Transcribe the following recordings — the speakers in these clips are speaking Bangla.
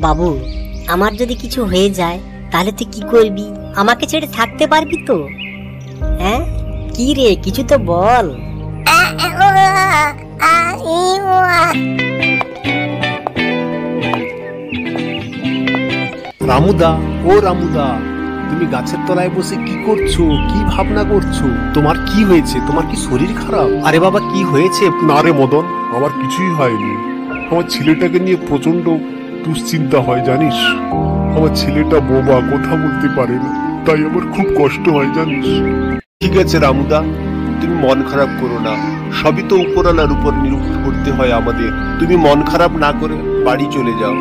বাবু, আমার যদি কিছু হয়ে যায় তাহলে তুই কি করবি? আমাকে ছেড়ে থাকতে পারবি তো? হ্যাঁ, কি রে, কিছু তো বল। রামুদা, ও রামুদা, তুমি গাছের তলায় বসে কি করছো? কি ভাবনা করছো? তোমার কি হয়েছে? তোমার কি শরীর খারাপ? আরে বাবা, কি হয়েছে? না রে মদন, আমার কিছুই হয়নি। আমার ছেলেটাকে নিয়ে প্রচন্ড দুশ্চিন্তা হয় জানিস। আমার ছেলেটা বোবা, কথা বলতে পারে না, তাই আমার খুব কষ্ট হয় জানিস। ঠিক আছে রামুদা, তুমি মন খারাপ করো না। সবই তো উপরওয়ালার উপর নির্ভর করতে হয় আমাদের। তুমি মন খারাপ না করে বাড়ি চলে যাও।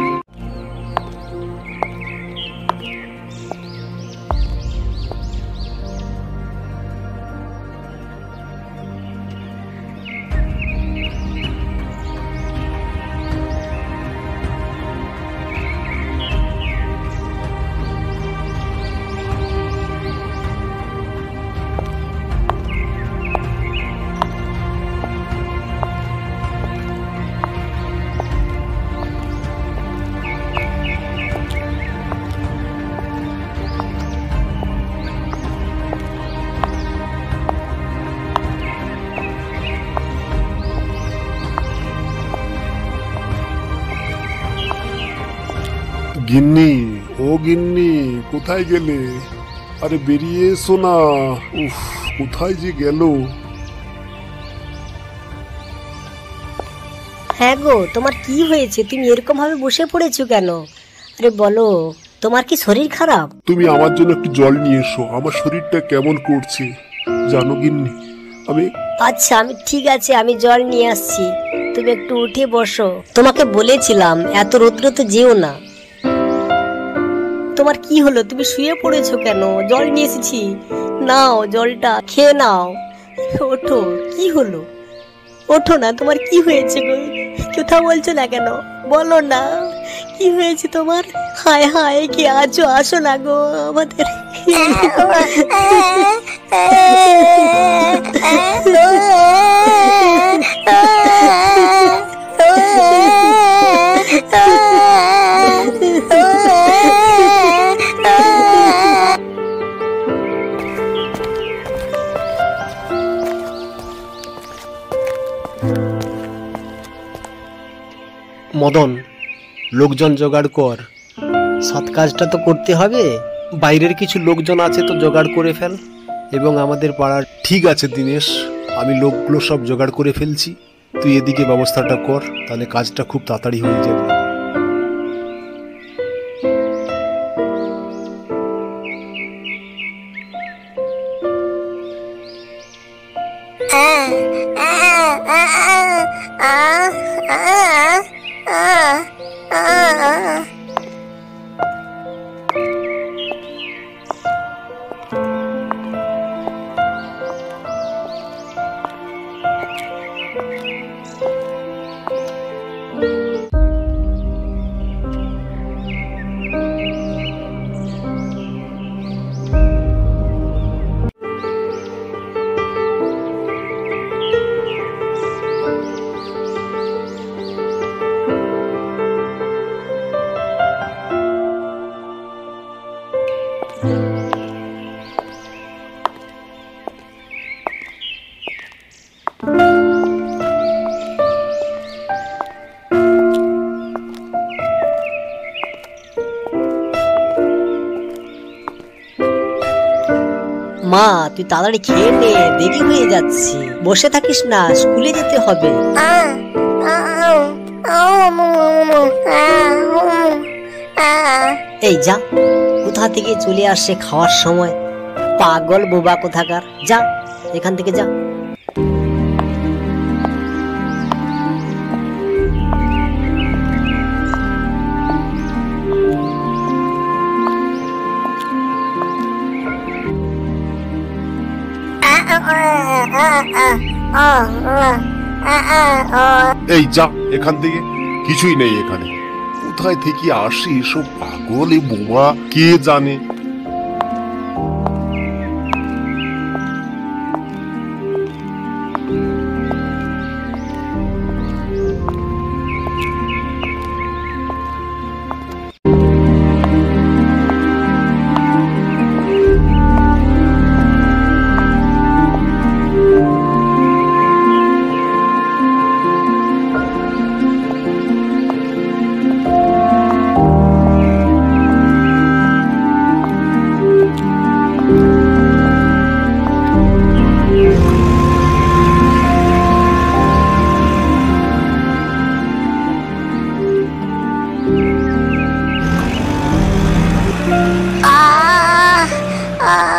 গিন্নি, ও গিন্নি, কোথায় গেলে? আরে বেরিয়ে এসো না। উফ, কোথায় যে গেল? হ্যাঁ গো, তোমার কি হয়েছে? তুমি এরকম ভাবে বসে পড়েছো কেন? আরে বলো, তোমার কি শরীর খারাপ? তুমি আমার জন্য একটু জল নিয়ে এসো, আমার শরীরটা কেমন করছে জানো গিন্নি। আমি আচ্ছা, ঠিক আছে, আমি জল নিয়ে আসছি। তুমি একটু উঠে বসো। তোমাকে বলেছিলাম এত রৌদ্র তো যেও না। তোমার কি হলো? তুমি শুয়ে পড়েছো কেন? জল নিয়ে এসেছি, নাও, জলটা খেয়ে নাও। ওঠো, কি হলো? ওঠো না, তোমার কি হয়েছে গো? কথা বলছো না কেন? বলো না, কি হয়েছে তোমার? হায় হায়, কি আছো? আসো না গো আমাদের। মদন, লোকজন জোগাড় কর। সৎ কাজটা তো করতে হবে। বাইরের কিছু লোকজন আছে তো জোগাড় করে ফেল। এবং আমাদের পাড়ার। ঠিক আছে দিনেশ, আমি লোকগুলো সব জোগাড় করে ফেলছি। তুই এদিকে ব্যবস্থাটা কর, তাহলে কাজটা খুব তাড়াতাড়ি হয়ে যাবে। মা, তুই তাড়াতাড়ি খেয়ে নে, দেরি হয়ে যাচ্ছে। বসে থাকিস না, স্কুলে যেতে হবে। এই যা, কোথা থেকে চলে আসে খাওয়ার সময়। পাগল বোবা কোথাকার, যা এখান থেকে যা। এই যা এখান থেকে, কিছুই নেই এখানে। কোথায় থেকে আসে এসব পাগল, এই বোবা, কে জানে। আ